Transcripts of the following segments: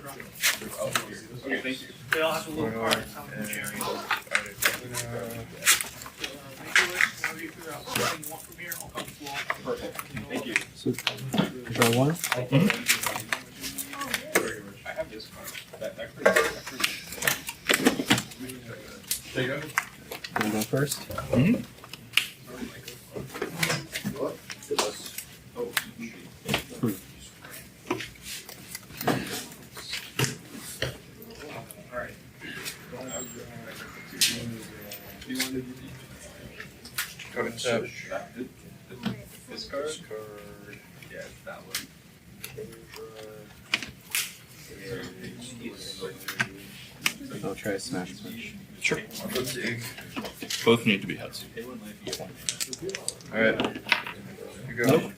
Okay, thank you. They all have a little card telling you sharing. Whenever you figure out something you want from here, I'll come to all. Perfect. Thank you. So, draw one. I have this card. That card. There you go. You go first. Go to this card. Yeah, that one. I'll try a smash switch. Sure. Let's see. Both need to be heads. Alright. You go. Nope.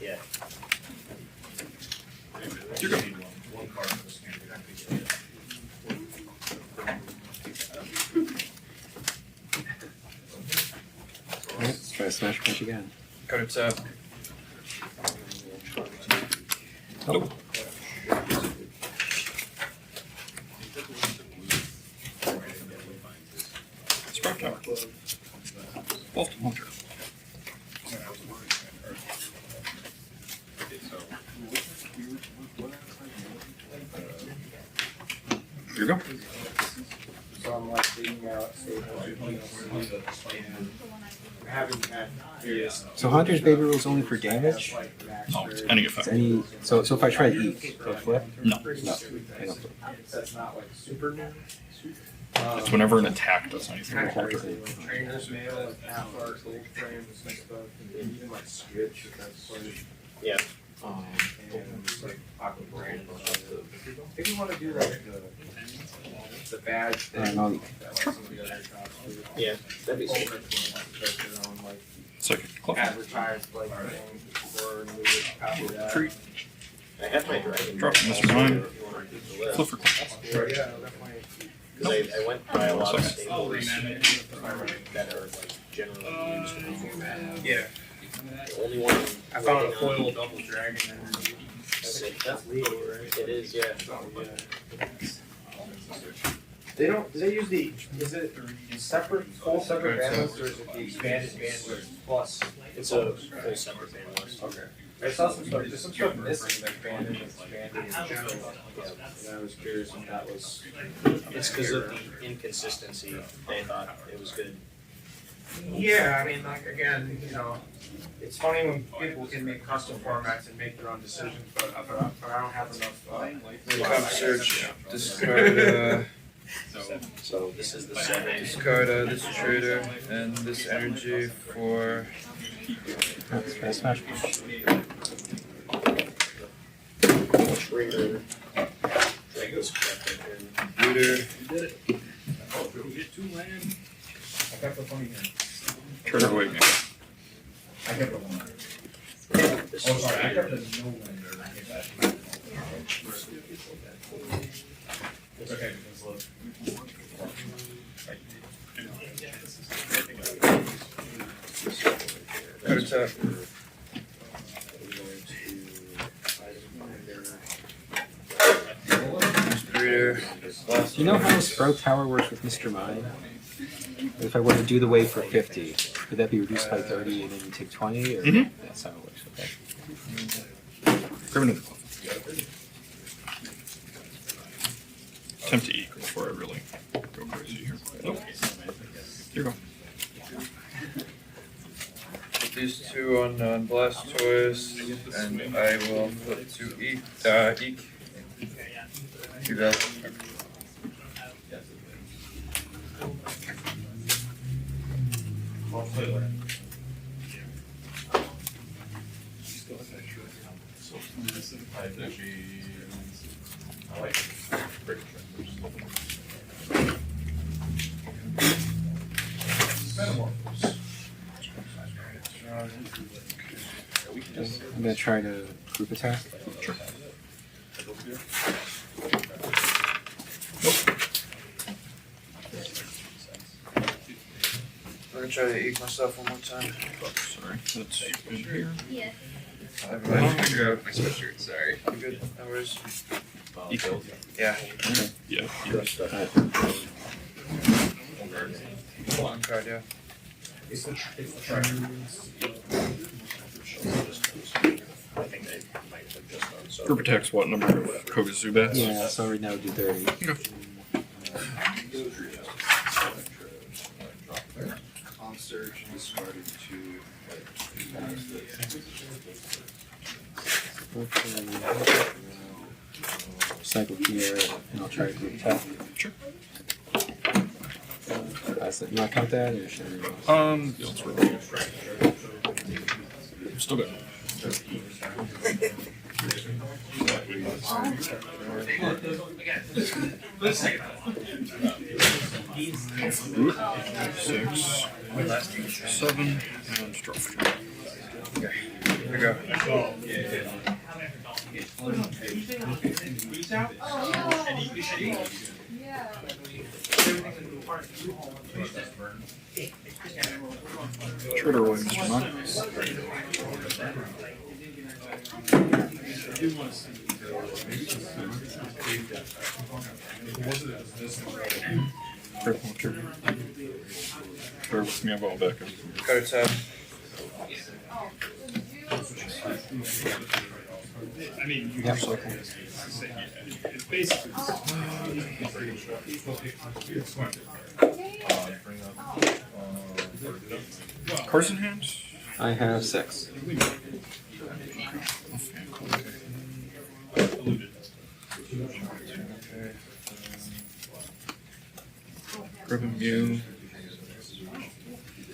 Yeah. You're good. Let's try a smash punch again. Go to tap. Nope. Sprout Tower. Bolt launcher. Here you go. So I'm like thinking out having had various So Hunter's Baby Rule is only for damage. No, it's any It's effect. any. So if I try to eat, do I flip? No. No, I don't flip. that's not like super new. It's whenever an attack does anything. Kind of crazy. Trainers mail like half our gold frames and stuff, and even like Switch. That's like Yeah. and it's like pocket brand. If you want to do like the badge thing, I'll eat. that like some of the other shops do. Yeah, that'd be Over sweet. their own like Psychic Club. advertised like thing for and we would copy that. Treat. I have my dragon. Drop Mr. Mime. If you want to keep the list. Flip for Club. Sure, yeah, definitely. Because I went by a lot of Second. staples that are like generally used in the format. Yeah, The only one I found a waiting foil on- double dragon and That's legal, right? It is, yeah. they don't, do they use the, is it separate, full separate band list or is it the expanded band list plus? It's a full separate band list. Okay. I saw some stuff, there's some stuff missing that's banded and expanded in general. And I was curious if that was. It's because of the inconsistency. They thought it was good. Yeah, I mean, like, again, you know, it's funny when people can make custom formats and make their own decisions, but I don't have enough, Top search. Discard So this is the 7. discard this trader and this energy for Let's try a smash punch. Trigger. Dragon's Cup and looter. I got the funny here. Trigger Awakening. I got the one. this Oh, is sorry, I got trigger. the no lender. I get that. Okay, let's look. Go to tap. Reader. Do you know how Sprout Tower works with Mr. Mime? If I were to do the wave for 50, would that be reduced by 30 and then you take 20? Or Mhm. that's how it works, okay. Grab another club. Attempt to eat before I really go crazy here. Nope. Here you go. Put these two on Blastoise, and I will flip to Eek. You go. I'm going to try to group attack. Sure. gonna try to eke myself one more time. Oh, sorry, that's good here. Everybody figure out my sweatshirt, sorry. You good? No worries. Equal. Yeah. Yeah. One card, yeah. I think they might have just done so. Group attacks what number of KogaBats? Yeah, so right now we do 30. Surge and discarded two. Cycle here, and I'll try to group attack. Sure. You want to count that, or should I? Yeah, let's roll. Still good. Six, 7, and draw. Okay. Here we go. Trigger away, Mr. Monk. Critical trigger. Bear with me, I've got back up. Card tab. Yeah, cycle. Cards in hand? I have 6. Grab a Mew.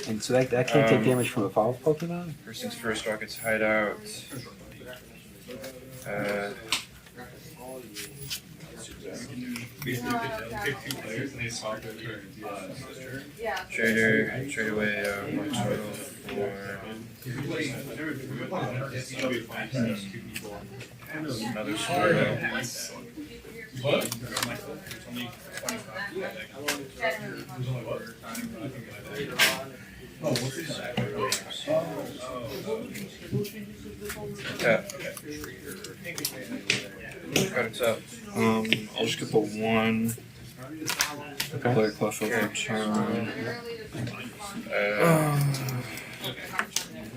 And so that can't take damage from evolved Pokemon? First things first, Rocket's hideout. Trade away one total for another squirrel. Tap. Card up. I'll just get the 1. Play a Clef over turn.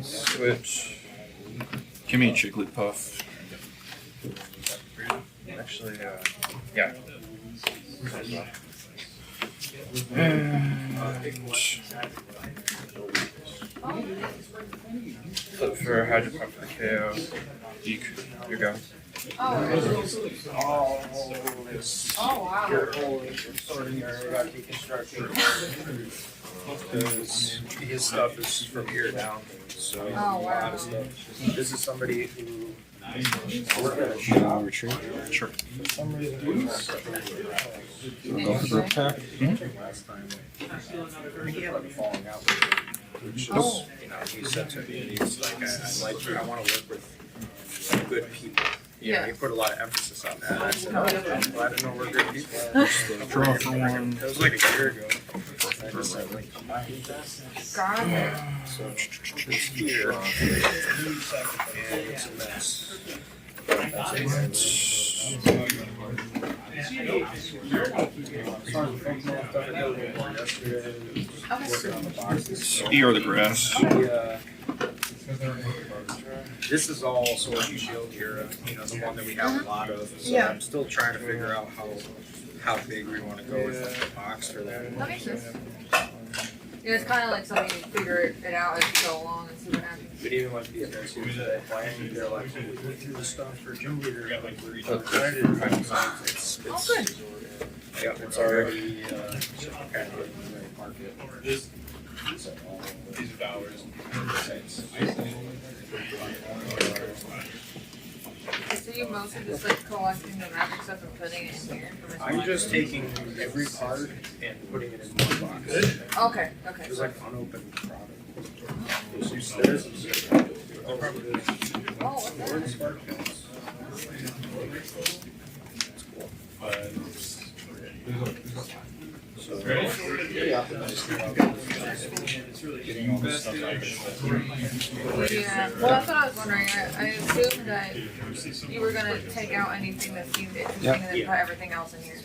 Switch. Give me a Wigglytuff. Actually, yeah. Flip for Hydro Pump for the KO. Eek. Here you go. Because his stuff is from here down, so a lot of stuff. This is somebody who worked at a shop. Retreat. Sure. For some reason, Go for group attack. last time, I think he had like a falling out with him. Which is, you know, he said to me, he's like, I want to work with good people. Yeah, he put a lot of emphasis on that. I said, I'm glad to know we're good people. Draw for 1. That was like a year ago. I just said, like, Got it. so it's here. And it's a mess. That's a mess. E or the grass. This is all Sword and Shield here, you know, the one that we have a lot of. So Yeah. I'm still trying to figure out how big we want to go with the box for that. That makes sense. Yeah, it's kind of like something you figure it out as you go along and see what happens. But even like these guys who are playing, they're like, we went through the stuff for Gym Leader. Like, we're it's Oh, good. Yep, it's already kind of in the market. These are dollars. So you mostly just like collecting the magic stuff and putting it in here? For I'm just taking every card and putting it in one box. Okay, okay. It's like unopened product. Oh, what's that? Orange spark pins. So, yeah, optimistic about getting all this stuff out there. Yeah, well, that's what I was wondering. I assumed that you were gonna take out anything that seemed interesting Yep. and then put everything else in here.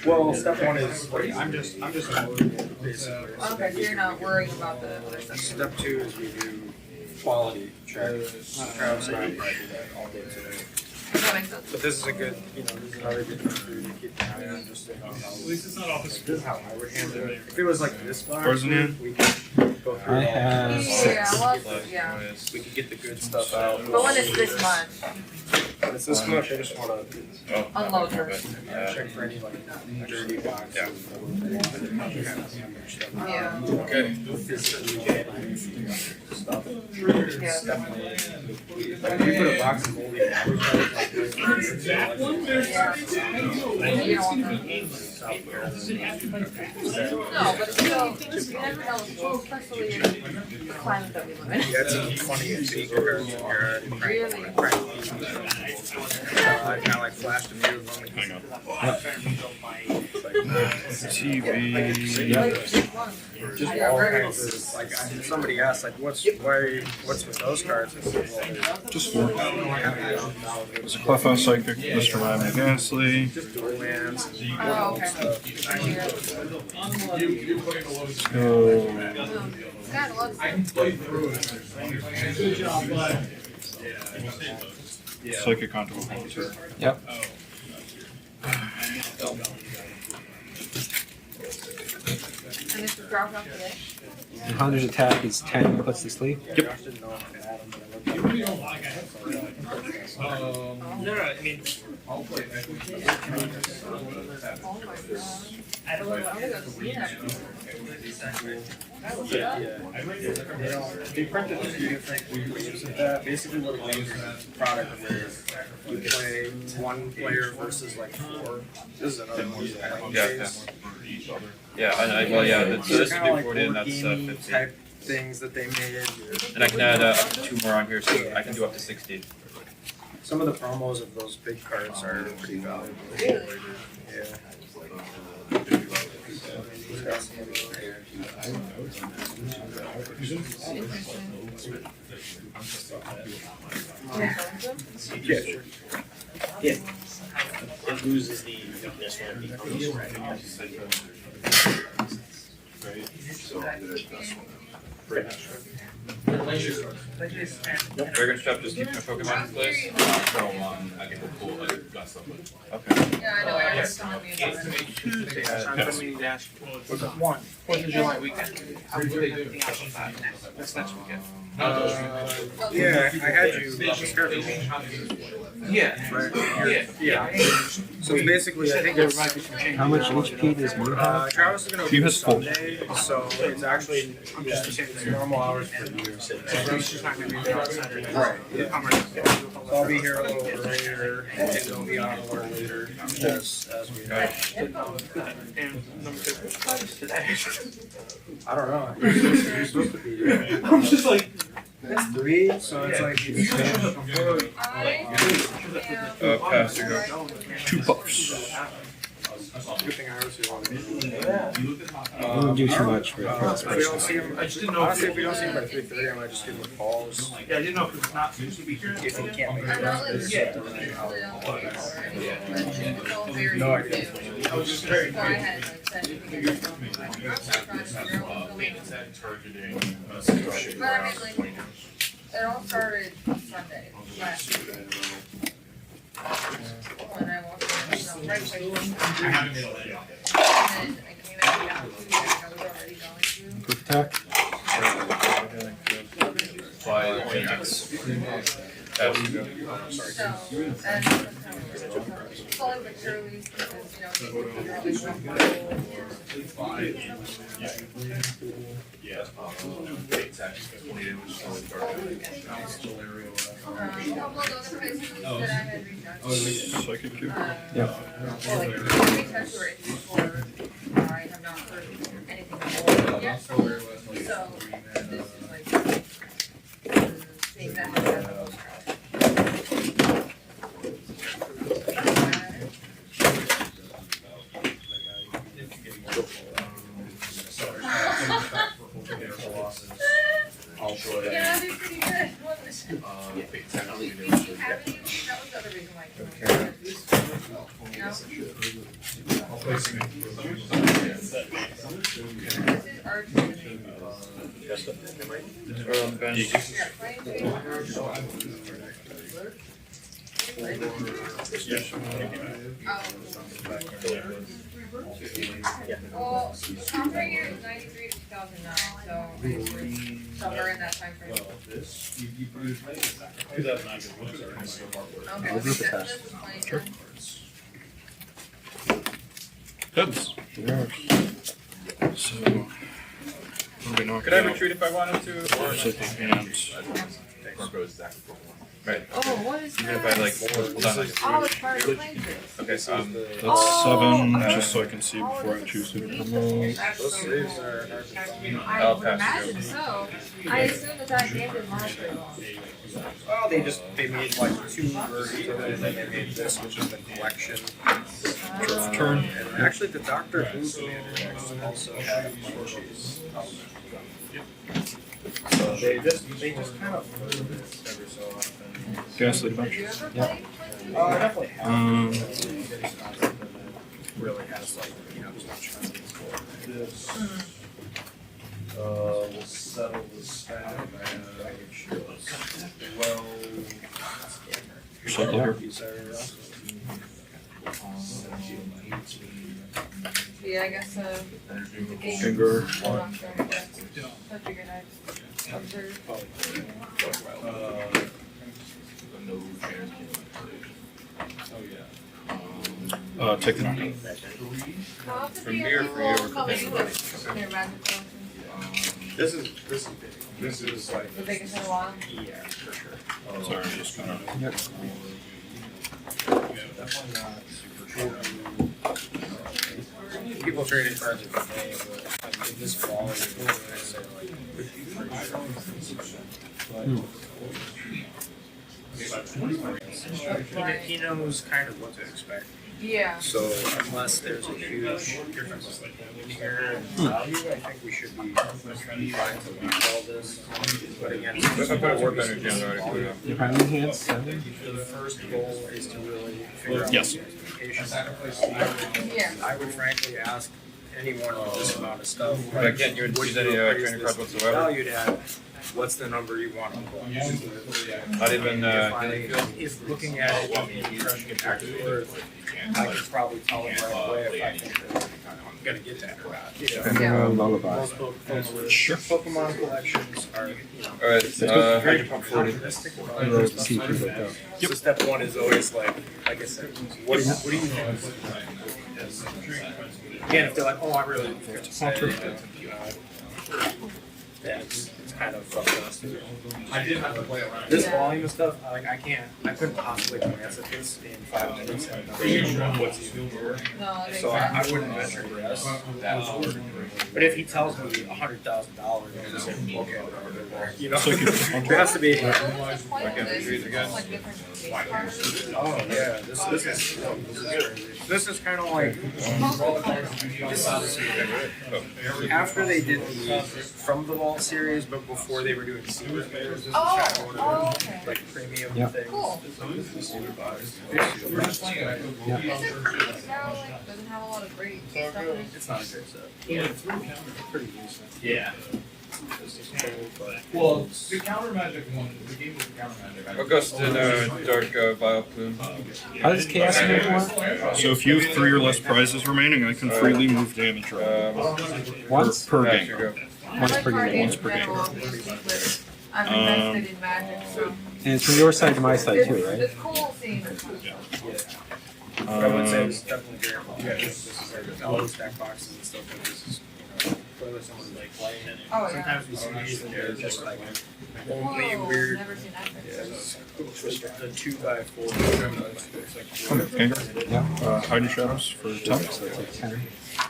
Well, step one is like I'm just motivated basically. Okay, so you're not worried about the other stuff. Step two is we do quality check. Travis and I probably do that all day today. That makes sense. But this is a good, this is another good food to keep an eye on, just to know how. At least it's not office. This is how I would handle it. If it was like this box, Where's it in? we could go through I it all. have Yeah, well, Blast yeah. Toys. We could get the good stuff out. But when it's this much, When it's this much, I just wanna Oh, Unload okay, first. but, check for any like dirty boxes. Yeah. yeah. Okay. Physically stuff. Yeah. Definitely. Like if you put a box of moldy average like this, Yeah. You don't want software. that. No, but it's still, you never know, especially in the climate that we live in. Yeah, it's funny if you go in here and Really? I kinda like flashed a few of them. Hang on. TV. Like, big one. Just Yeah, all very kinds of, like, somebody asked, like, what's with those cards? I said, well, Just four. they're It's Cleffa, Psychic, Mr. Mime, and Ghastly. just dual lands. Oh, okay. Yeah. So, God, it looks Psychic Contour Holster. Yep. And this is dropped off today. 100 attack is 10 plus the sleeve. Yep. Josh didn't know if I had them, but I looked at them. No, I mean, Oh my god. I'm gonna go see that. That was good. They printed a few different waves of that. Basically, what it means is a product where you play one player versus like four. This is another one. Yeah. Yeah, well, yeah, this would be 40 and that's 50. Type things that they made. And I can add up to 2 more on here, so I can do up to 60. Some of the promos of those big cards are pretty valuable. Really? Yeah. Yeah, sure. it loses the weakness when it Fragrance Trap just keeps my Pokemon in place. I think we'll pull like that stuff. Okay. Yeah, I know, I was telling me about it. Tuesday, was it 1? 4th of July weekend. How would they do? That's next weekend. Yeah, I had you scheduled. Yeah. Right. Yeah. So it's basically, I think There it's, might be some changes. How much HP does Moon have? Travis is gonna He do has full. Sunday, so it's actually, Just the same it's thing. normal hours for you. It's just not gonna be there on Saturday. Right, yeah. I'm ready. So I'll be here a little earlier, and they'll be on a little later, as we know. And number 2, today. I don't know. You're supposed to be here. I'm just like, It's 3, so it's like you Pass or go. 2 buffs. Good thing I was here. I wouldn't do too much for If we don't see him, I just didn't know honestly, if we don't see him by 3:30, I might just give him a call. yeah, I didn't know if it's not supposed to be here. If he can't make I know, like, it. usually it's all very No new. idea. I was just very. So I had like said, you can get some, like, I'm trying to figure out what's going on. But I mean, like, it all started Sunday, last week. When I walked in, right away. And then I came out Tuesday, I was already going to. Quick attack. Pass or go. So, and slowly but surely, because, you know, they figure out a couple of other places that I had reached out to. Psychic Q. Yep. Well, like, reached out to her before, I have not heard anything more yet. So, this is like, the exact same as those cards. I'll show you. Yeah, that'd be pretty good. What was it? Big 10 Did you have any? That was the other reason why. No? This is our. Just a memory. Or on the bench. Yeah, playing game. Well, sophomore year is 93 to 2009, so somewhere in that time frame. Okay, I'll do the this test. was playing time. Heads. So, moving on. Could I retreat if I wanted to? Or Shaking hands. right. Oh, what is Even if I that? like hold on. Oh, it's part of the plane trip. Okay, That's Oh, 7, okay. just so I can see before I choose who to promote. That's Those so sleeves cool. are hard to find. I I'll would pass imagine so. I assume that game didn't last very long. Well, they made like 2 versions of it, and then they made this, which is the collection. Turn. And actually, the Doctor Who commander also had a bunch of So they just kind of move it every so often. Ghastly Did Bunch. you ever Yeah. play? I definitely have. Really has like, as much fun as This, we'll settle the stack. Well, Shuffle here. Yeah, I guess the game. Gengar. I'm not sure. I figured I'd observe. Take the knock. How often From do you here have for you, people or coming from with their magic collections? This is big. This is like, The biggest in a while? yeah, for sure. Sorry, I'm just kind of. Yep. Definitely not super cheap. People trading cards every day, but like in this volume, I'd say like pretty he knows kind of what to expect. Yeah. So unless there's a huge difference in here and value, I think we should be fine to leave all this. But again, If I put a warp energy on there, I could have. Your primary hands, 7. the first goal is to really figure out Yes. the expectations. Yeah. I would frankly ask anyone with this amount of stuff. But again, you wouldn't would use you any appraise training this cards whatsoever. valued at? What's the number you want to put? Not even If looking at it in fresh expert, I could probably tell them right away if I think that I'm gonna get that or not. Yeah. Lullaby. Most Pokemon collections are, Alright, very pump 40. optimistic about I it. wrote see if you go. So step one is always like I said, what do you think? Again, if they're like, oh, I really don't think it's it's kind of frustrating. I did have to play around. This volume of stuff, I couldn't possibly glance at this in 5 minutes and know what's even here. No, that makes So I sense. wouldn't venture to guess. But if he tells me $100,000, I'm just saying, okay, whatever. You know, there has to be. Just playing Okay, this, read again. like different base cards. Oh yeah, this is kind of like after they did the from the Vault series, but before they were doing secret players. This is kind of one Oh, of okay. the like premium Yeah. things. Cool. This is Yeah. Is it now like doesn't have a lot of great stuff in it? It's not a great set. Pretty decent. Yeah. This is cool, but Well, the counter magic one, the game with the counter magic. Augustin, dark vile plume. How does Chaos Emerald work? So if you have 3 or less prizes remaining, I can freely move damage around. Once? Per There game. you go. Once I like per card game. games Once per in game. general, but I'm invested in Magic, so And it's from your side to my side too, right? it's cool seeing this. but I would say this is definitely very cool. Yeah, this is like all the stack boxes and stuff. Like this is clearly someone's like playing it. Oh, yeah. Sometimes we see these and they're just like only Whoa, weird. never seen that before. The 2x4 looks like Okay, Gengar. Yeah. Hiding Shadows for 10. So it's like 10.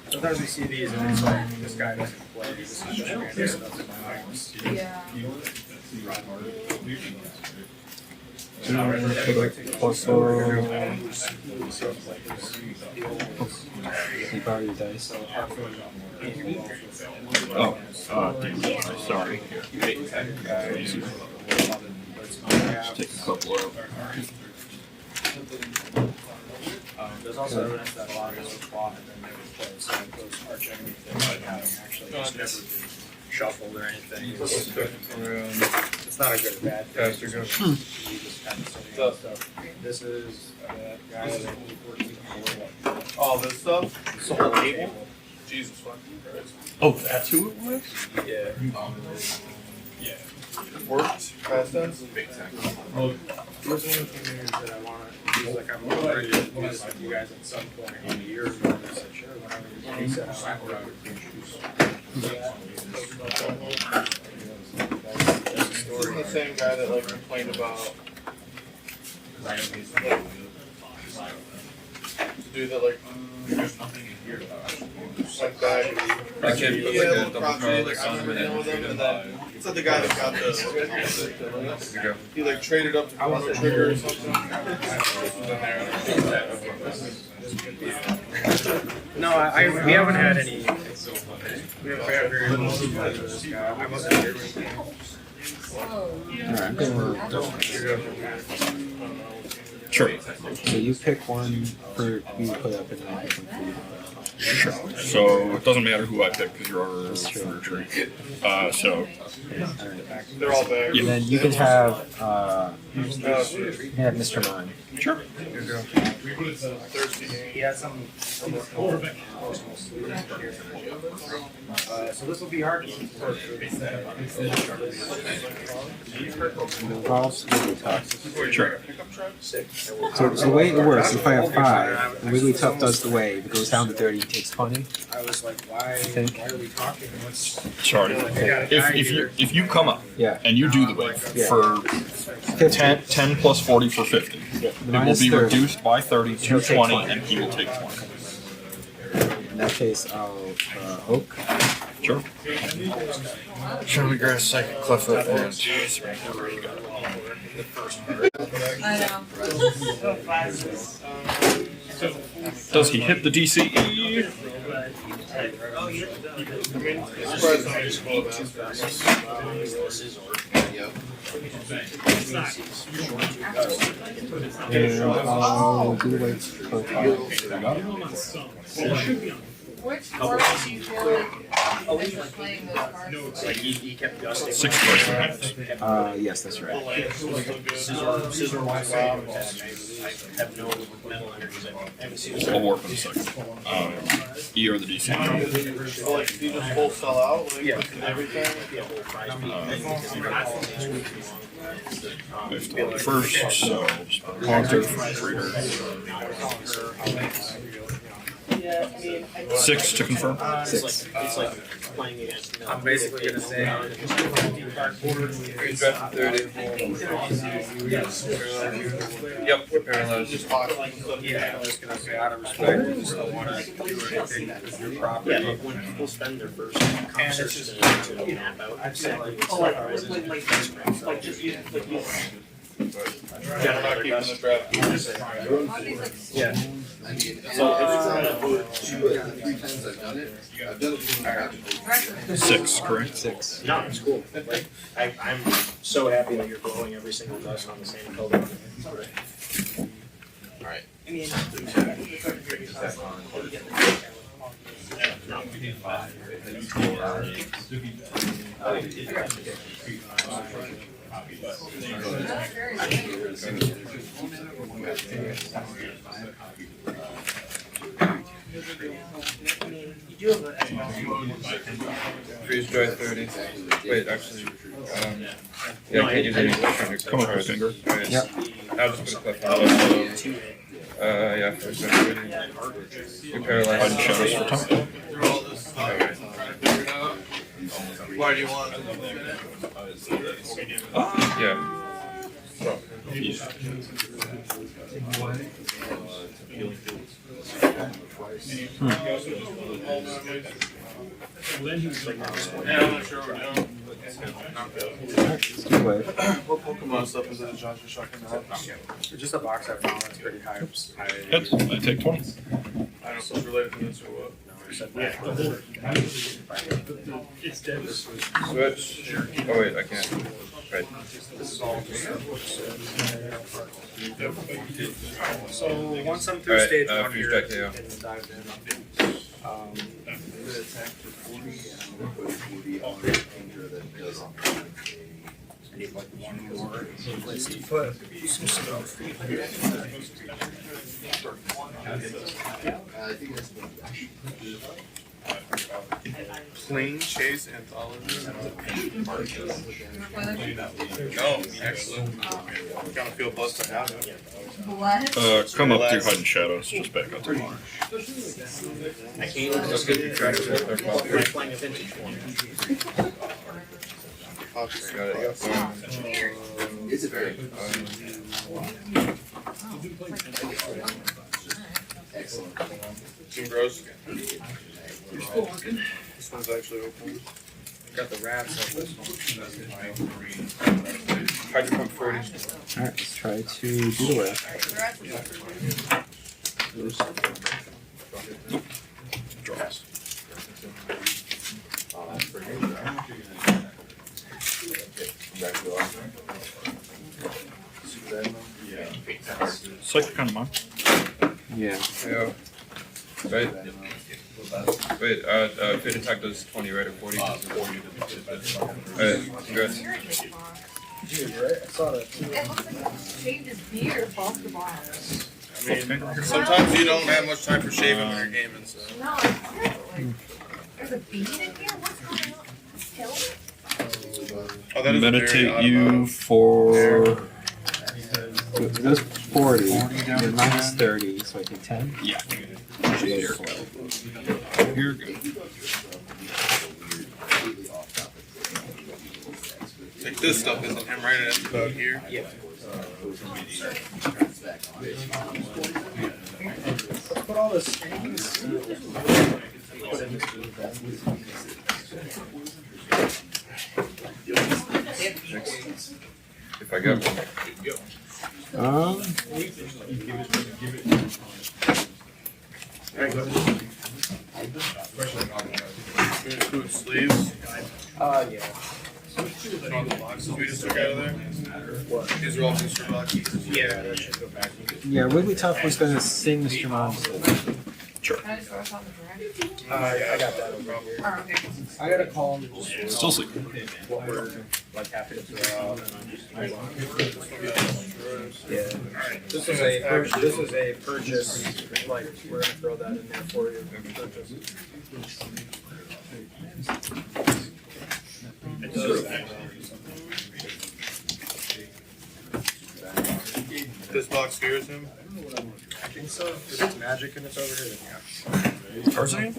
sometimes we see these and it's like this guy doesn't play. This is just random stuff in the house. Yeah. Take like plus or you borrow your dice. Oh, damn. Sorry. Just take a couple out. There's also evidence that a lot of those were bought and then they were played, so those are genuine things like having actually just never been shuffled or anything. It's not a good or bad thing. Faster go. You just have to study that stuff. This is that guy that we're working for. All this stuff? It's the whole table? Jesus fucking Christ. Oh, that's who it was? Yeah. Worked, past tense? Here's one of the things that I want to do, like I'm ready to do this with you guys at some point in a year ago. And I said, sure, whatever. He said, I would choose. This isn't the same guy that like complained about the dude that like like that. I can't put like a double card like I on remember him dealing with him, and then it's not the guy that got the he like traded up to one trigger or something. No, we haven't had any. We haven't had very much of this guy. I wasn't here with him. Alright, I'm gonna Sure. so you pick one for you to put up and then I pick one for you. Sure. So it doesn't matter who I pick because you're already true. for a tree. So Alright. They're all back. And then you can have Mr. Mime. sure. Thirsty game. He had some so this will be hard to support. Involves Wigglytuff. Sure. So the way it works, if I have 5, the Wigglytuff does the wave, it goes down to 30 and takes 20. I was like, why think. are we talking? What's Sorry. If you come up Yeah. and you do the wave Yeah. for 50. 10 plus 40 for 50, it will Minus be 30. reduced by 30 to He'll take 20, 20. and he will take 20. In that case, I'll Oak. Sure. Shall grass, psychic, cleft foot, and I know. Does he hit the DCE? Surprised how many small And I'll do the wave profile. Which order do you feel like as you're playing those cards? like he kept dusting. 6 cards in hand. Yes, that's right. Scissor wise, I have no mental energies. I haven't seen this. I'll warp in a second. E or the DC. So like you just full sell out, like Yeah. everything. Yeah, whole prize beat. I have to look first, so Haunter, Trader. 6 to confirm. 6. It's like playing against. I'm basically gonna say. he's drafted 30. Yep, paralyzed. Just talk. Yeah, I was gonna say out of respect, I just don't wanna do anything that is your property. Yeah, but when people spend their first concerts to nap out, I'm saying like, it's like, I'm not keeping the draft. yeah. So it's 6, correct? 6. No, it's cool. Like, I'm so happy that you're blowing every single dust on the same color. Freeze dry 30. Wait, actually, yeah, I can't use any electronic Come on, cards. finger. Alright, Yep. I'll just put a cleft on. Yeah, freeze dry 30. You're Hide paralyzed. and shadows for time. Through all this time, trying to figure it out. Why do you want it? Yeah. Yeah, I'm not sure what we're doing. Let's do the wave. What Pokemon stuff is it? Josh is shocking the head. Just a box I found that's pretty high. Hits. I take 20. I don't know if it's related to this or what. Switch. Oh wait, I can't. Right. So once I'm through Alright, stage 1 fuse here back KO. and dived I need like one more place to put some stuff. Plain Chase Anthology. No, Excellent. Gotta feel blessed to have it. What? Come up through Hide and Shadows, just back out to Marsh. I can't even let's get the track to their call. We're playing a vintage one. Got it. It's a very excellent. Some gross. This one's actually open. Got the wraps of this one. Hydro Pump 40. Alright, let's try to do the wave. Draws. Psychic on mine. Yeah. Yeah. Wait. Wait, fit attack does 20, right? Or 40? Alright, congrats. Dude, right? I saw that too. It looks like he shaved his beard off the bottom. I mean, sometimes you don't have much time for shaving when you're gaming, so. No, it's like, there's a bead in here? What's going on? Kill me? Oh, that is a very Meditate odd you amount. for. It goes 40, and minus 30, so I take 10. Yeah. Here. You're good. Like this stuff isn't him right at about here. Yeah. Let's put all this. If I get one. Include sleeves. Yeah. All the boxes we just took out of there. These are all booster boxes. Yeah, that should go back. Yeah, Wigglytuff was going to sing Mr. Mom. Sure. Can I just throw us on the direct? I got that over here. Oh, okay. I gotta call him and just Still sleeping. what we're like happy to throw out, and I'm just yeah. This is a purchase. Like we're gonna throw that in there for you. This box scares him. I think so. If it's magic and it's over here, then yeah. Tarzan?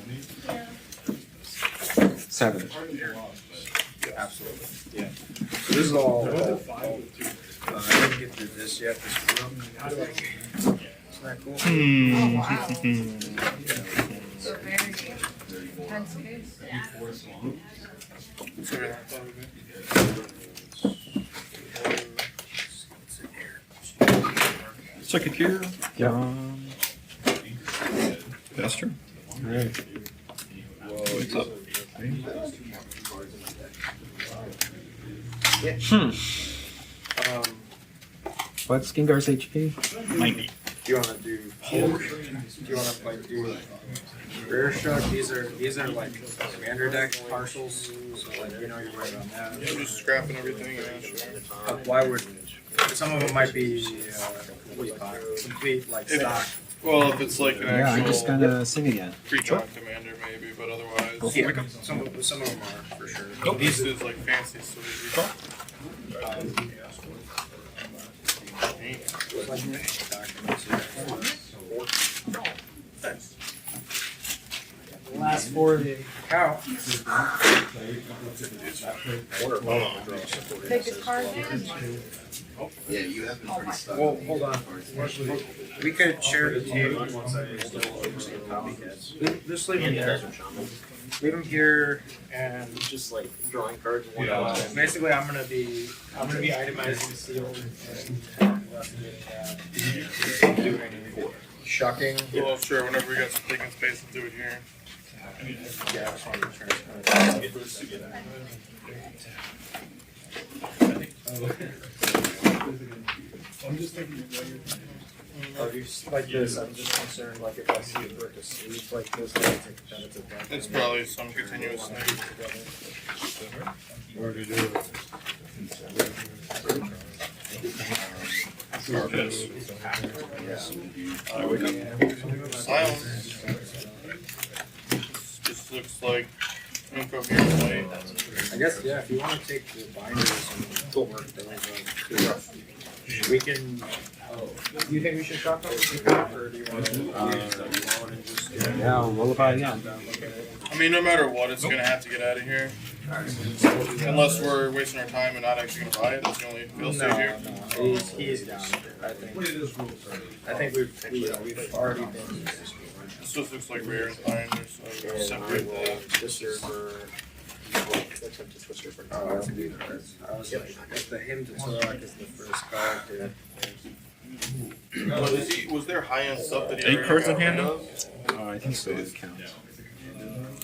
7. Absolutely. Yeah. So this is all. I didn't get through this yet. This room. Isn't that cool? Oh, wow. It's a very intense case. Sorry, I thought of it. Psychic here. Yeah. Faster. Alright. What's up? What's Gengar's HP? 90. Do you wanna do Hulk? Do you wanna like do Rare Shrug? These are like commander deck partials. So like you know you're right on that. I'm just scrapping everything. Yeah, sure. Why would some of them might be what do you call it? Complete like stock. Well, if it's like an Yeah, I'm just actual gonna sing again. pre-con commander, maybe, but otherwise. Yeah, some of them are for sure. Nope. These is like fancy, so Last 4 of the count. Take his card in. Yeah, you have been Oh pretty my. stuck. Well, hold on. We could share the table. Just leave them there. Leave them here, and Just like drawing cards and whatnot. basically, I'm gonna be itemizing sealed and doing shucking. Well, sure, whenever we got some thinking space, we'll do it here. Yeah, I just wanted to turn like this. I'm just concerned, like if I see it work asleep like this, then I think that it's a bad It's thing. probably some continuous thing. Silence. Just looks like incoherent light. I guess, yeah, if you want to take the binders and work those, we can. Do you think we should shop them or do you want to leave them alone and just? Yeah, I'll roll it by again. I mean, no matter what, it's gonna have to get out of here. Unless we're wasting our time and not actually gonna buy it, that's the only fail safe here. No, he's down. I think we've already been. This just looks like rare and fine, there's like And I separate will that. twister for. Oh, I don't do that. I was like, if the hymn to Torah is the first card, dude. Was there high-end stuff that he 8 already cards in got hand rid now? of? Oh, I think so. It counts.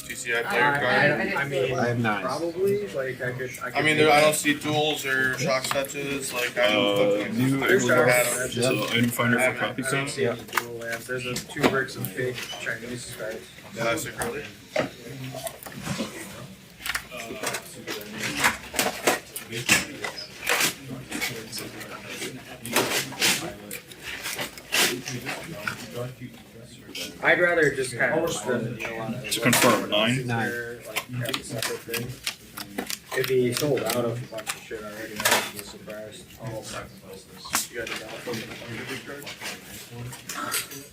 TCI player card? I mean, I have 9. probably, like, I could. I mean, I don't see duels or shock touches, like, I don't New There's Wigglytuff. shock. So item finder for copy I don't codes. see any dual lands. There's a 2 bricks of fake Chinese cards. Classic, really. I'd rather just kind of spend the deal on it. To confirm, 9. 9. Like, have a separate thing. If he sold out of a bunch of shit already, I'd be surprised. You got it down from the card?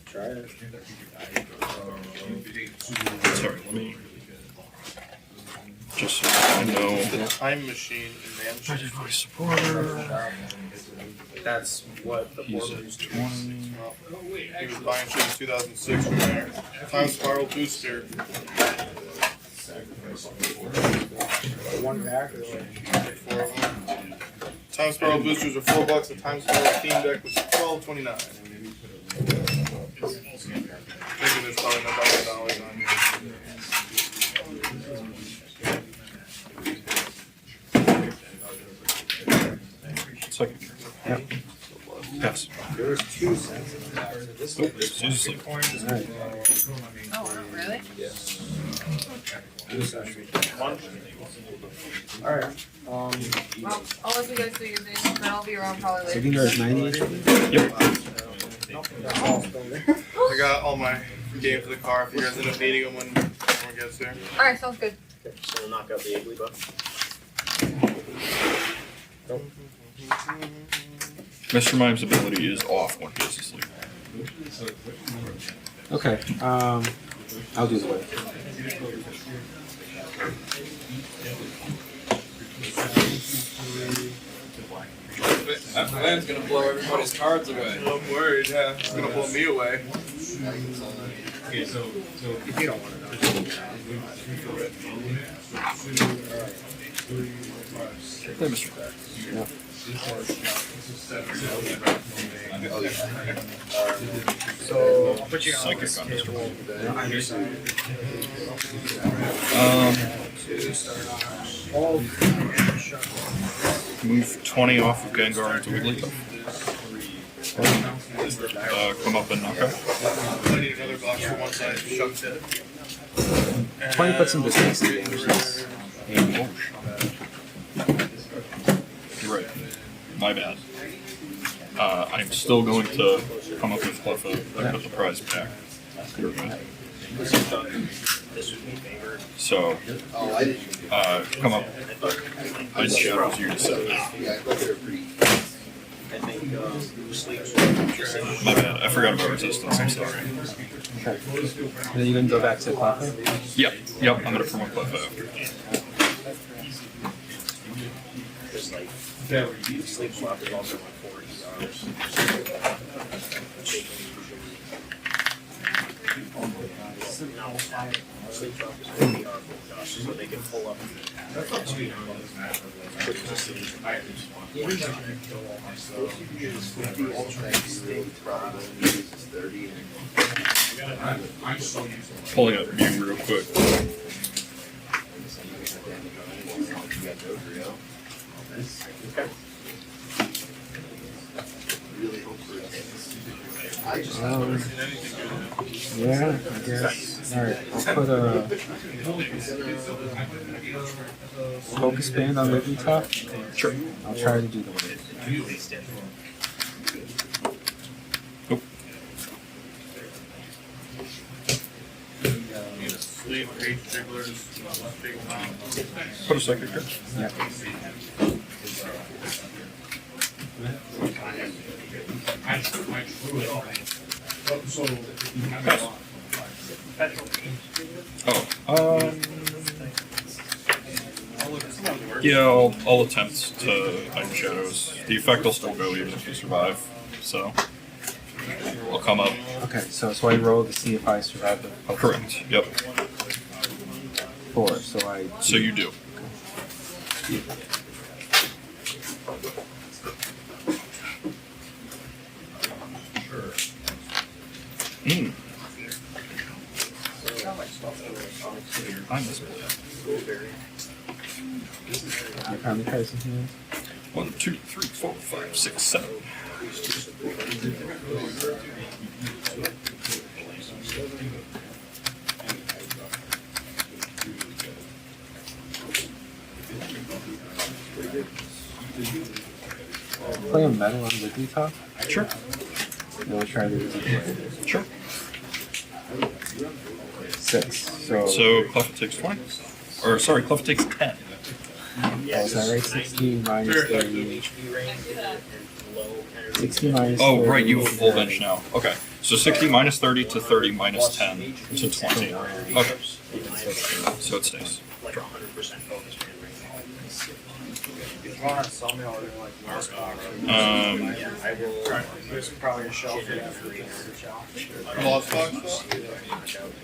Try it. Sorry, let me. Just so I know. The time machine in Manchester. Voice supporter. That's what the He's portal at used to 20. He was buying shit in 2006 from there. Time Spiral Booster. The one back or like. 4 of them. Time Spiral Boosters are $4. The Time Spiral Theme Deck was $12.29. Thinking there's probably no $1 on here. Second. Yep. Pass. There was 2 cents in the back. So this Oh, seriously. coins. Alright. Oh, really? Alright. Well, I'll let you guys do your thing, then I'll be around probably So later. Gengar is 90 HP? Yep. That's all still there. I got all my games in the car if you guys end up needing them when everyone gets there. Alright, sounds good. Okay, so we'll knock out the Wigglytuff. Mr. Mime's ability is off when he is asleep. Okay, I'll do the way. That plan's gonna blow everybody's cards away. I'm worried, yeah. It's gonna blow me away. If you don't want to know. Play Mr. So I'll put you on Psychic this on this table. On your side. To start off. All and shuffle. Move 20 off of Gengar into Wigglytuff. Come up and knock out. I need another box for one side. Shucks it. 20 puts some distance to damage. Oh, you're right. My bad. I'm still going to come up with Cleffa and put the prize back. You're right. This would be favored. So, Oh, I didn't. come up. I shadows you to 7. Yeah, I thought they were pretty. I think sleeps. My bad. I forgot about resistance. I'm sorry. Okay. And then you can go back to Cleffa? Yep. Yep. I'm gonna promote Cleffa after. Just like sleep swap is also like $40. Sleep swap is $40 so they can pull up. Pulling up view real quick. Yeah, I guess. Alright, I'll put a focus band on Wigglytuff. Sure. I'll try to do the wave. Nope. Sleep, 8 jigglers, big time. Put a psychic here. Yeah. Oh. Yeah, I'll attempt to hide shadows. The effect will still go even if you survive. So I'll come up. Okay, so I roll to see if I survive the focus. Correct. Yep. 4, so I... So you do. Hmm. I missed it. How many cards in hand? 1, 2, 3, 4, 5, 6, 7. Play a metal on Wigglytuff? Sure. And we'll try to do it. Sure. 6. So Cleffa takes 20. Or sorry, Cleffa takes 10. is that right? 60 minus 30. 60 minus Oh, 30. right, you have full bench now. Okay. So 60 minus 30 to 30 minus 10 to 20. Okay. So it stays. Like 100% focus man If you want to sell me all their like lost box, I will. there's probably a shelf for that for shelf. Lost box though?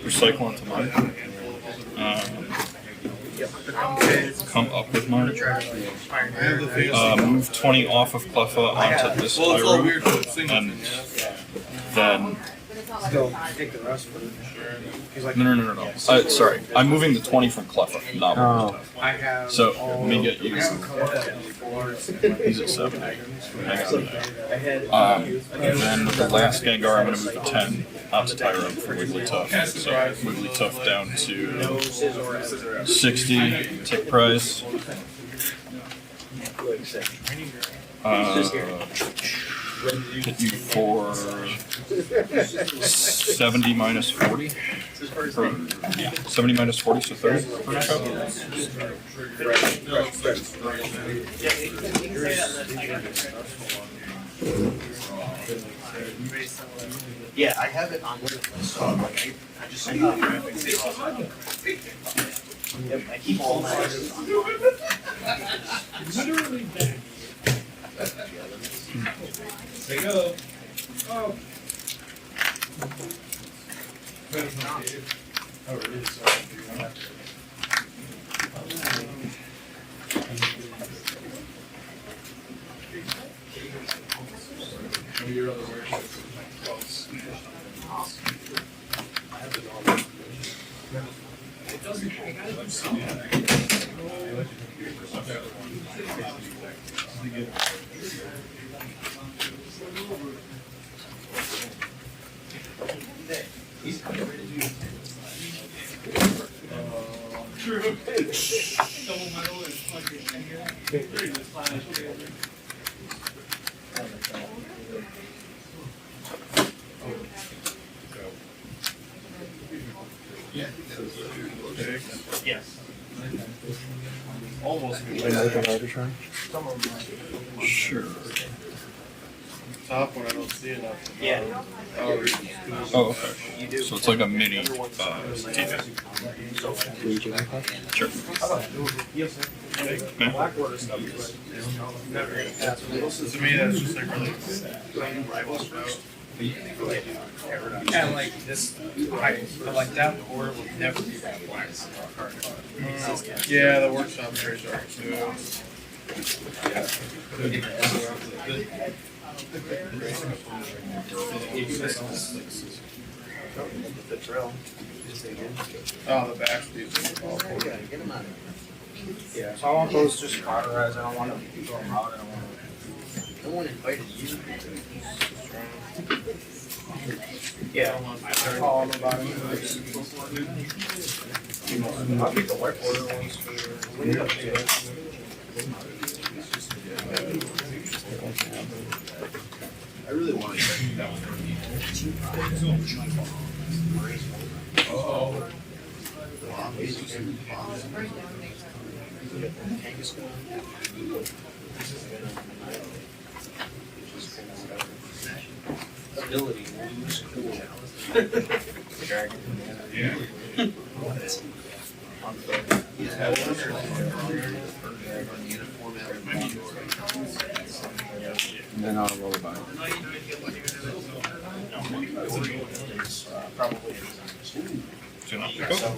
Recycle onto mine. Come up with mine. I have the thing. Move 20 off of Cleffa onto this Well, it's all Pyro. weird for the single And thing, then... Still take the rest for it. He's like, No. Sorry. I'm moving the 20 from Cleffa, not Oh, I have. So, all- let me get you. I haven't come up with any boards. He's at 7. Hang on there. Then with the last Gengar, I'm going to move the 10 onto Tyro for Wigglytuff. So Wigglytuff down to 60, take prize. Hit you for 70 minus 40. Or, yeah, 70 minus 40, so 30 for knockout. Yeah, I have it on so I just send out. Yep, I keep all my items on. There you go. Yes. Almost. another Arbitron? Sure. top one, I don't see enough. Yeah. Oh, okay. So it's like a mini TV. Sure. To me, that's just like really. And like this, I like that order will never be that wide. Yeah, the workshop's very dark too. The drill. Oh, the back speeds are awful. Yeah, so I want those just cauterized. I don't want to throw them out. I don't want to. No one invited you. Yeah, I call them about it. I'll get the whiteboard ones for. I really want to check it out. Oh. Ability, lose, cool. Dragon. Yeah. And then I'll roll by. Probably. Do not pick up.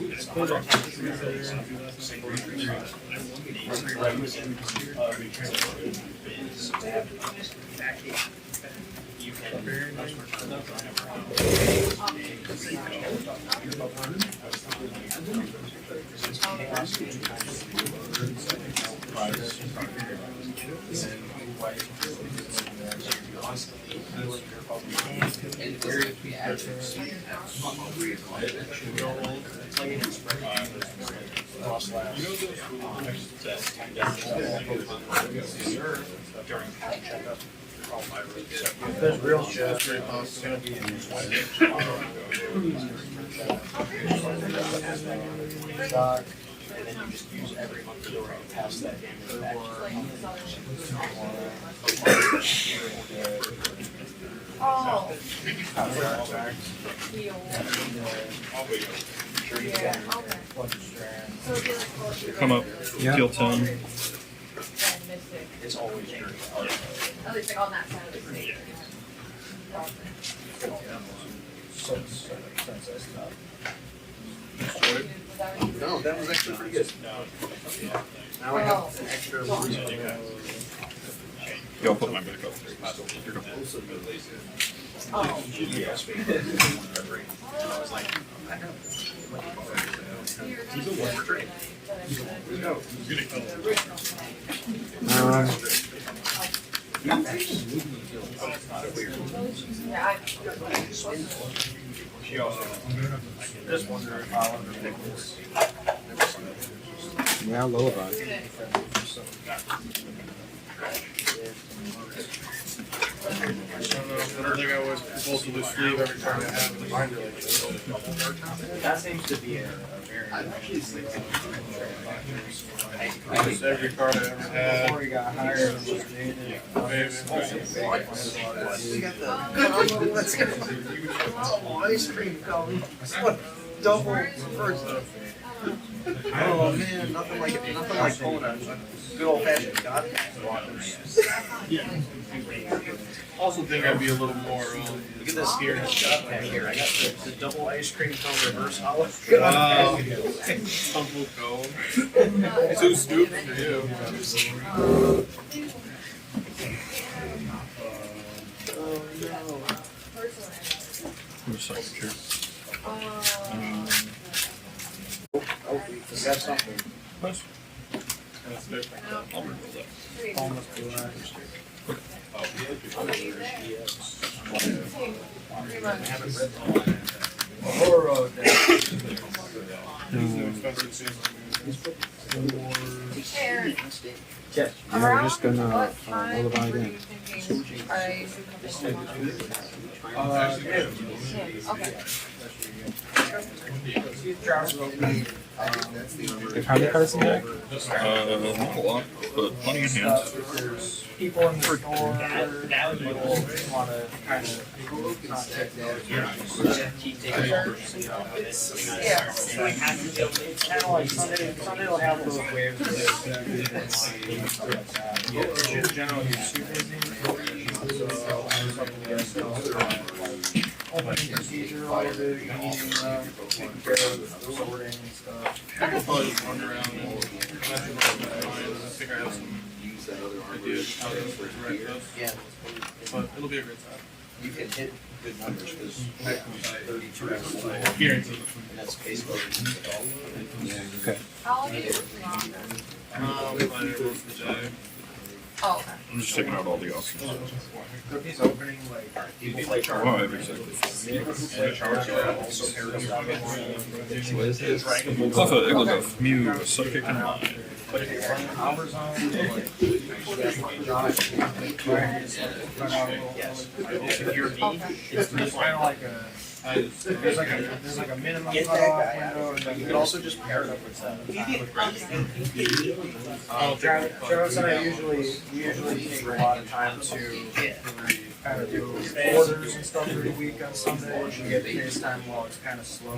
There's real shit. That's very possible. Shock. And then you just use every month to go around and pass that damage back. Oh. Yeah. Okay. Bunch of strands. So it'd be like, well, if you're Come up. Yeah. Kill 10. then Mystic. It's always dirty. At least like on that side of the stage. No, that was actually pretty good. Now I have an extra reason. Go put my back up. Oh. Yes, I was like, I know. He's a one trade. Yeah, I. Just wonder if I'll ever pick this. Yeah, lullaby. I don't know. I don't think I was supposed to lose sleeve every time I have a reminder like this. That seems to be a very. Just every card I ever had. Before he got hired, was jaded. Maybe. We got the. Let's go. Oh, ice cream cone. Double first. Oh man, nothing like pulling a good old fashioned god. Also think I'd be a little more. Look at this here. Here, I got the double ice cream cone reverse hollow. Wow. Tumble cone. Too stupid for you. Secretary. Oh, we got something. Nice. No. I'll reroll that. Almost black. Horror Yeah, we're just gonna lullaby again. I should okay. If how many cards in the deck? Not a lot, but plenty in hand. People in the store, people want to kind of not take those. Yeah. It's kind of like Sunday will have those waves. Generally, you're too busy. Opening procedure, all of it, taking care of sorting and stuff. I'll probably just wander around and measure my mind and figure out some ideas how to direct those. Yeah. But it'll be a great time. You can hit good numbers because 32 and Guaranteed. that's basically Okay. How long are you working on? Playing it most of the day. Oh, okay. I'm just taking out all the options. Cookies opening, like, people play Oh, I have exactly. also paired up What is this? Cleffa, Wigglytuff, Mew, Psychic, and Mine. but if you're playing Hour Zone, it's kind of like a, there's like a minimum cutoff window, and then you can also just pair it up with Travis and I usually take a lot of time to kind of do orders and stuff through the week on Sundays. You get face time while it's kind of slow.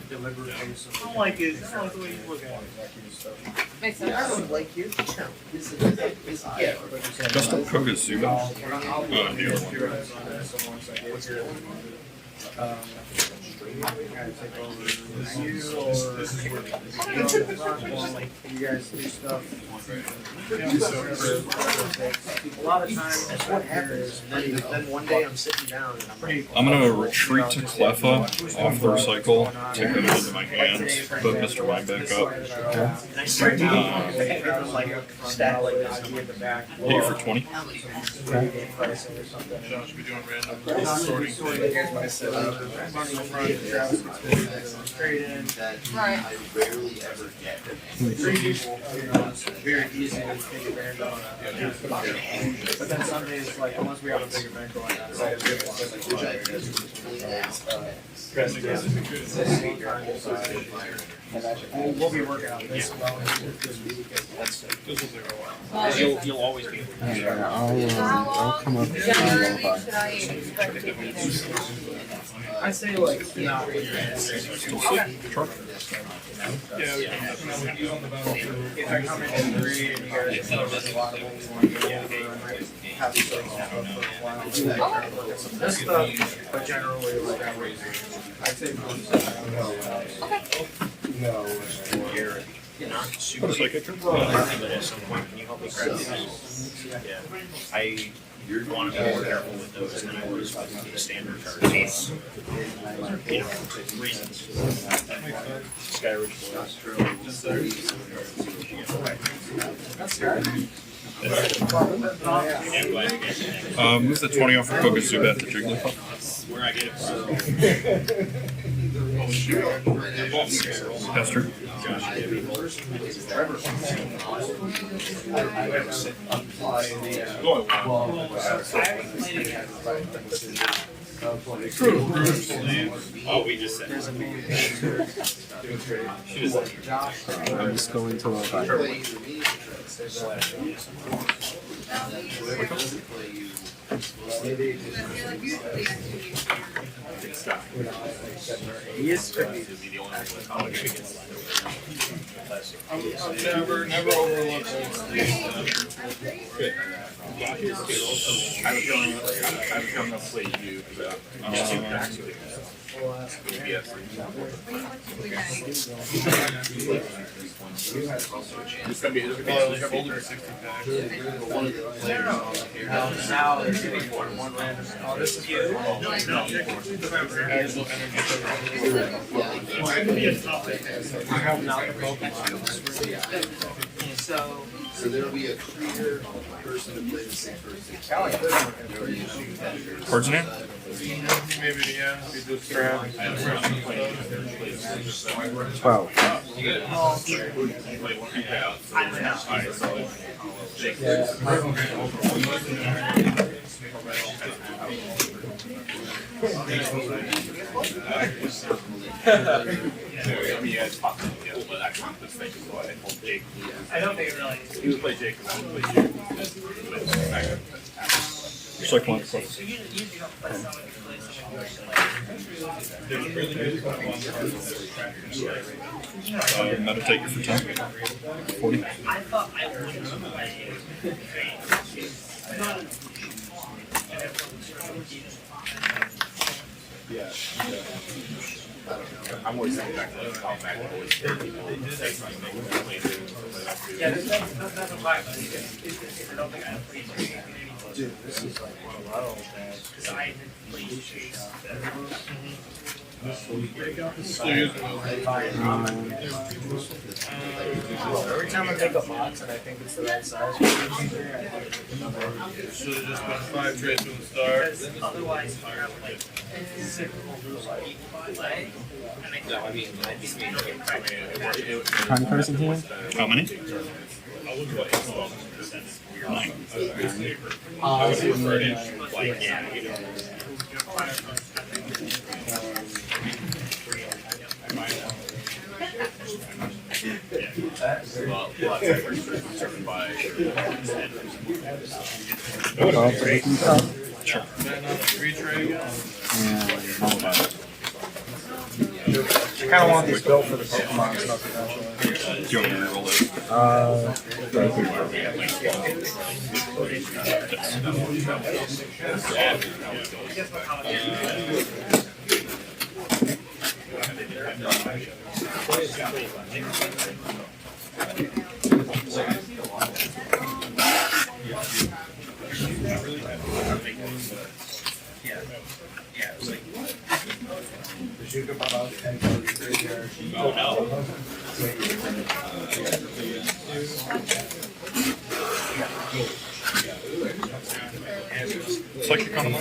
Delivery pace. I don't like it. I don't like the way you look at it. Makes I sense. don't like you. Yeah. Just a KogaBat. I'll The other one. kind of take over you or like you guys do stuff. A lot of times, What happens? Then one day I'm sitting down and I'm like, I'm gonna retreat to Cleffa off the recycle, take that into my hands, put Mr. Mine back up. and I start down and I'm like stack like this. I'm like, Hit you for 20. Josh will be doing random sorting things. Trade in. Right. rarely ever get. Very easy to take advantage of. But then Sundays, like, unless we have a big event going on, we'll be working on this well this week. You'll always be. Yeah, So how I'll long come up. generally should I expect to be there? I say like, not Okay. Yeah, we can. if I come in at 3 and you guys know there's a lot of what we want to go over, I might have to start stuff for a while. Look at some of this stuff, but generally, like, I'd say most of Put a Psychic. But at some point, can you help me grab these? Yeah. I want to be more careful with those than I was with the standard cards. You know, reasons. Skyridge Move the 20 off for KogaBat to Jigglypuff. Where I get it from. Pester. Oh, we just said. I'm just going to log on. Never overlook those things. Older 60 packs. now there's one random. Oh, this is good. Actual I have not the Pokemon. So there'll be a clear person to play the same person. Cards in hand? Maybe, yeah, if you just grab. 12. but actually this thing is why I told Jake. I don't think it really. He would play Jake because I would play you. Just like one. So you don't play someone who plays someone who Meditate you for 10. 40. I thought I wouldn't play. I'm always thinking back to the call back. Yeah, that's a black. I don't think I played. Dude, this is like one of our old dads. Because I had played Chase. Every time I pick up box and I think it's the right size for the Should have just been 5 trades from the start. Because otherwise, you have like 6 play. No, I mean, How many cards in hand? how many? 9. I would prefer Oh, it's a Wigglytuff. Sure. Then on a 3 trade. I kind of want these built for the Pokemon stuff eventually. Do you want me to roll it? It's like you're coming I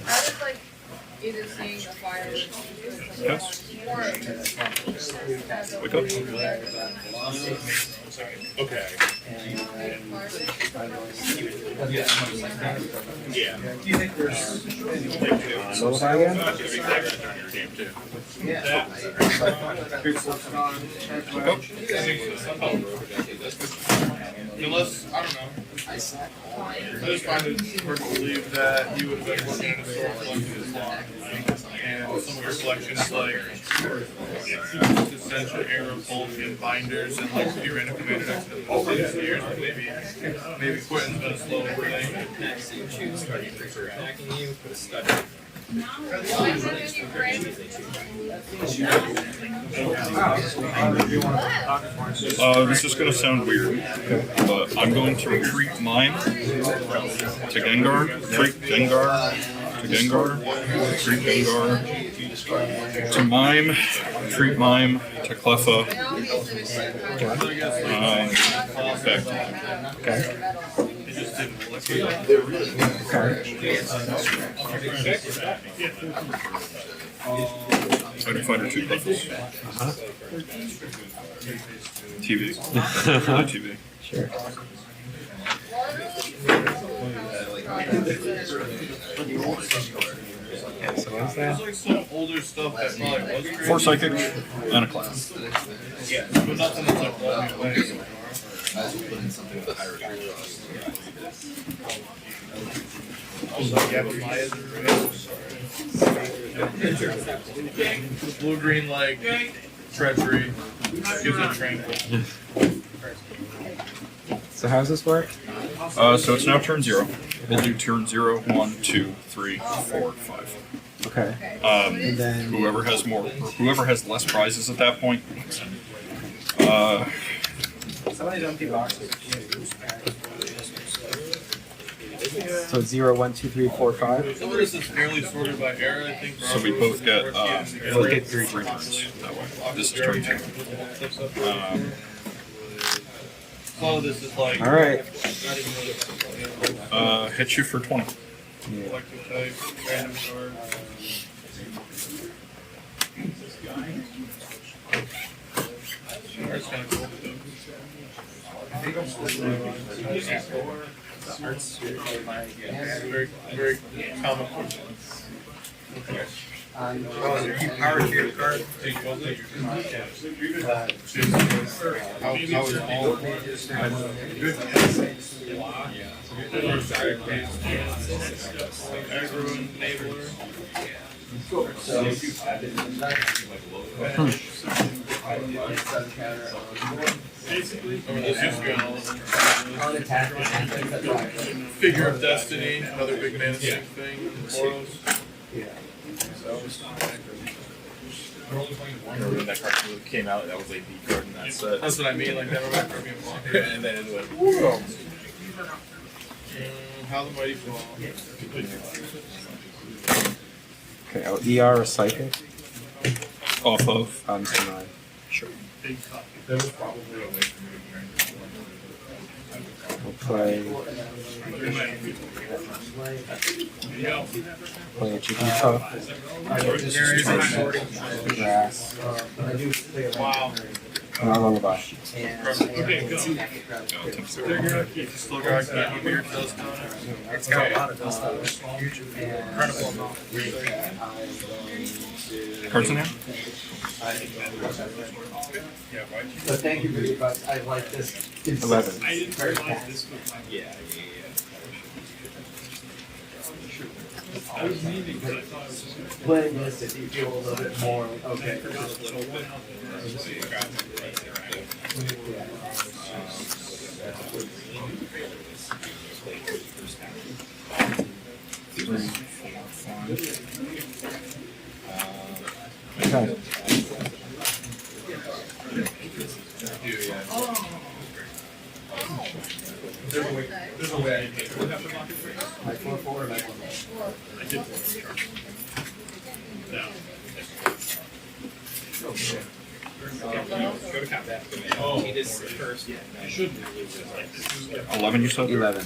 was like either seeing the fireworks Yes. or Wake up. Okay. Yeah. Do you think there's Solidify again? Game too. Unless, I don't know. I just find it hard to believe that you would have been working in a store collecting this long. And some of your collections, like Essential Arrow, Vulcan, Binders, and like if you ran a commander next to them all these years, but maybe Quentin's been a slow thing. This is going to sound weird, but I'm going to retreat mine to Gengar, retreat Gengar to Gengar, retreat Gengar to Mime, retreat Mime to Cleffa, back to Mime. Okay. Fighter Fighter 2 Cleffas. TV. TV. Sure. Yeah, so what's that? There's like some older stuff that probably was great. 4 Psychic and a Class. Yeah, but nothing that's like blown me away so far. Also, yeah, but Maya's blue green like treachery gives it tranquil. So how does this work? So it's now turn 0. We'll do turn 0, 1, 2, 3, 4, 5. Okay. And then Whoever has more, or whoever has less prizes at that point. some of these empty boxes? so it's 0, 1, 2, 3, 4, 5. Some of this is fairly sorted by era, I think. So we both get Both get 3 3 turns that way. This is turn 2. A lot of this is like. All right. Hit you for 20. Collective type, random card. That's kind of cool. Very, very common question. Keep power to your card. How is all aggro enabler? Figure of Destiny, another big Manastic thing. Boros. Remember when that card came out? That was like the card in that set. That's what I mean, like never mind premium blocker. And then it went, whoa. How the Mighty Fall. Okay, I'll ER a psychic. Off of. Mr. Mine. Sure. We'll play. Play a Wigglytuff. Grass. Wow. Lullaby. Still got weird dust on it. It's got a lot of dust on it. Incredible amount. Cards in hand? So thank you for the advice. I like this. 11. Playing this, if you feel a little bit more okay. Okay. There's a way. Like 4/4 or like 1/4? Oh, He did first. you should. 11 you said? 11.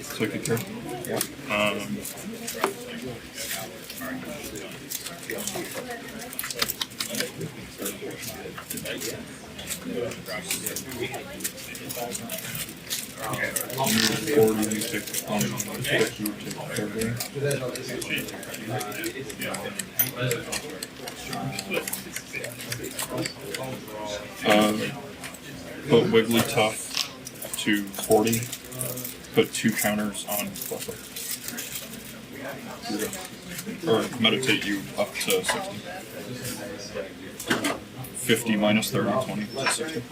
Second turn? Yeah. You take 20, you take 30. Put Wigglytuff to 40. Put 2 counters on Fluffer. Or meditate you up to 60. 50 minus 30, 20, 60.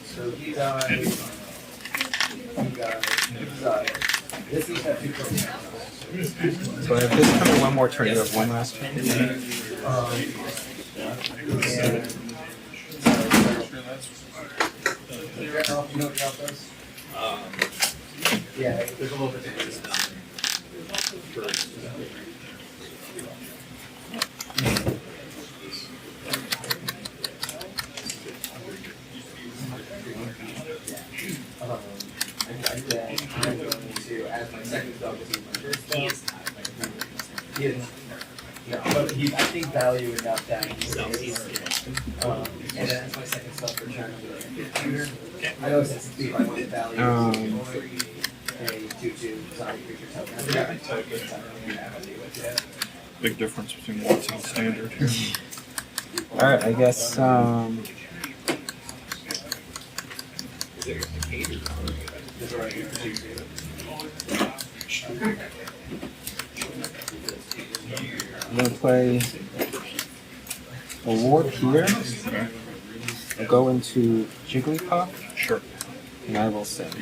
So he died. This is that 2 turns. So I have this turn, one more turn. You have one last turn. You know what Ralph does? Yeah, there's a little bit of this. I'm going to, as my second dog, is my first dog. No, but I think value enough that he's and then that's my second stuff for trying to be like a shooter. I always have to see if I want value. A 2/2 zombie creature token. I got my tokens. I don't even have to do it yet. Big difference between WotC and standard here. Alright, I guess, I'm gonna play a warp here. Okay. I'll go into Jigglypuff, Sure. and I will send.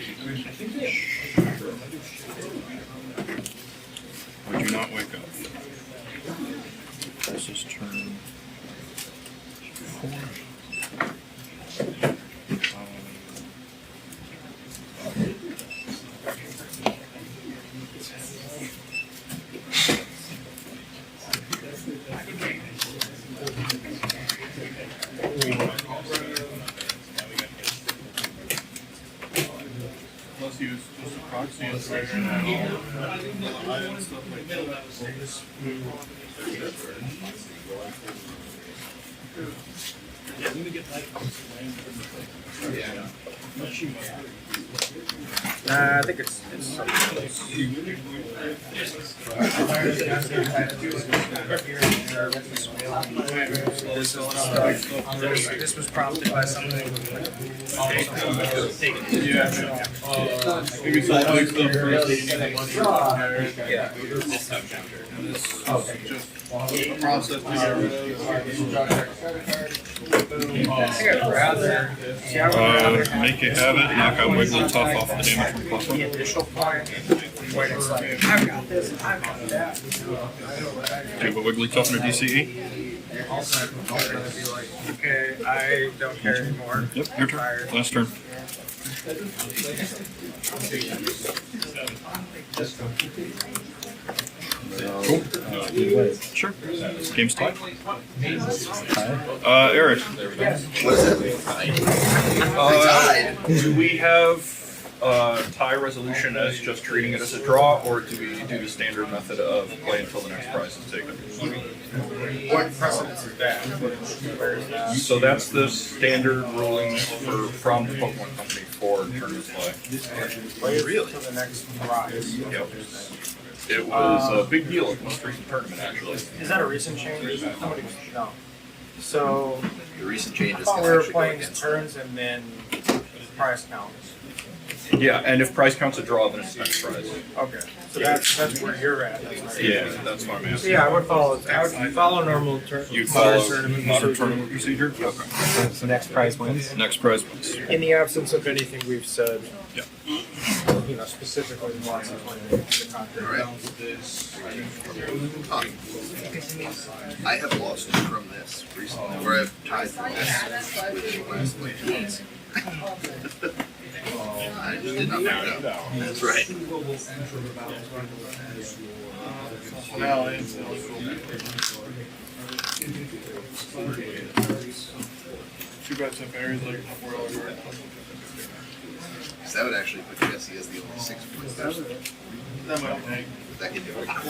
Would you not wake up? This is turn 4. use just a proxy information at all. And stuff like that. I think it's this was prompted by something. Yeah. Maybe some like stuff for just a process to get rid Make you have it, knock out Wigglytuff off the damage from Puffer. The initial point when it's like, I've got this, I've got that. Do you have a Wigglytuff and a DCE? Okay, I don't care anymore. Yep, your turn. Last turn. Cool. Sure. Game's tied. Eric. Do we have tie resolution as just treating it as a draw, or do we do the standard method of play until the next prize is taken? What precedence is that? Where is that? So that's the standard ruling from the Pokemon Company for tournament play. Really? To the next prize. Yep. It was a big deal at the most recent tournament, actually. Is that a recent change? Somebody, no. So, The recent changes I thought can we were actually go playing against turns and then prize counts. Yeah, and if prize counts a draw, then it's next prize. Okay, so that's where you're at. Yeah, that's what I'm asking. Yeah, I would follow normal You follow tournament modern procedure. tournament procedure? Okay. So next prize wins. Next prize wins. In the absence of anything we've said, Yeah. you know, specifically in the contract. I have lost from this recently, where I've tied from this with the last like 2 months. I just did not pick it up. That's right. Now it's too bad some areas like $4 card. Because that would actually put Jesse as the only 6 points. That might be nice. That could do it. I don't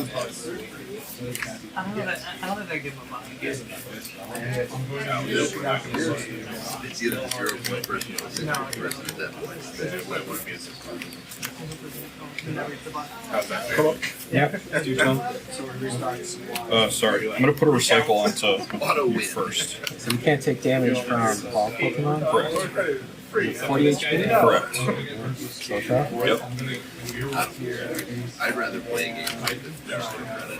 know that I give him a money. It's either the 0 point person or the 6 point person at that point. That would be a 6 point. How's that? Yep. Sorry, I'm gonna put a recycle onto Auto you win. first. So you can't take damage from all Pokemon? Correct. 40 HP? Correct. So tough? Yep. I'd rather play a game like this just for credit.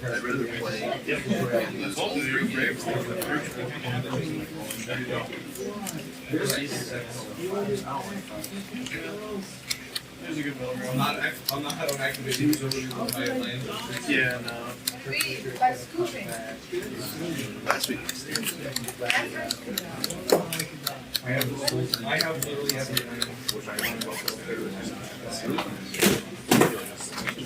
I'd rather play and lose all 3 games than There's a good middle ground. I don't activate these over Yeah, no. By scooping. last week. I have literally everything.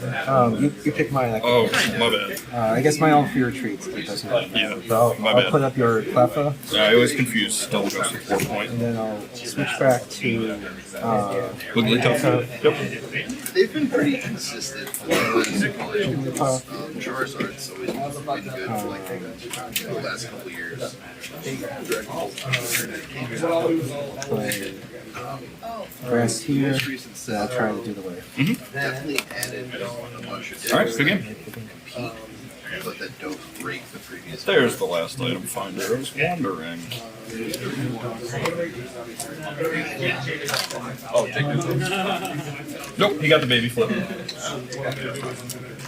You pick mine. I Oh, can my bad. I guess mine all for your treats. It doesn't matter. Yeah, So my I'll bad. put up your Cleffa, I always confuse double ghost with 4 point. and then I'll switch back to Wigglytuff. Yep. They've been pretty consistent for the last Wigglytuff. Charizard's always been good for like the last couple years. Play grass here. Most recent So I'll set try to do the wave. definitely added a bunch of All right, good game. but that don't break the previous. There's the last item finder. I was wondering. Oh, take this. Nope, he got the baby flip.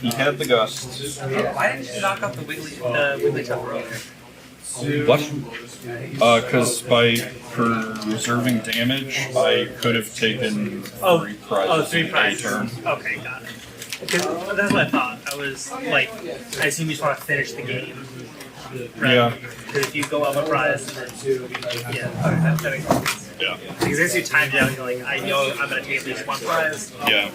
He had the gust. Why didn't you knock out the Wigglytuff earlier? What? Because by preserving damage, I could have taken 3 prizes. 3 in a prizes. turn. Okay, got it. Because that's what I thought. I was like, I assume you just want to finish the game. Right? Yeah. Because if you go up a prize, and then yeah, okay, that makes sense. Yeah. Because as you time down, you're like, I know I'm going to take at least 1 prize. Yeah.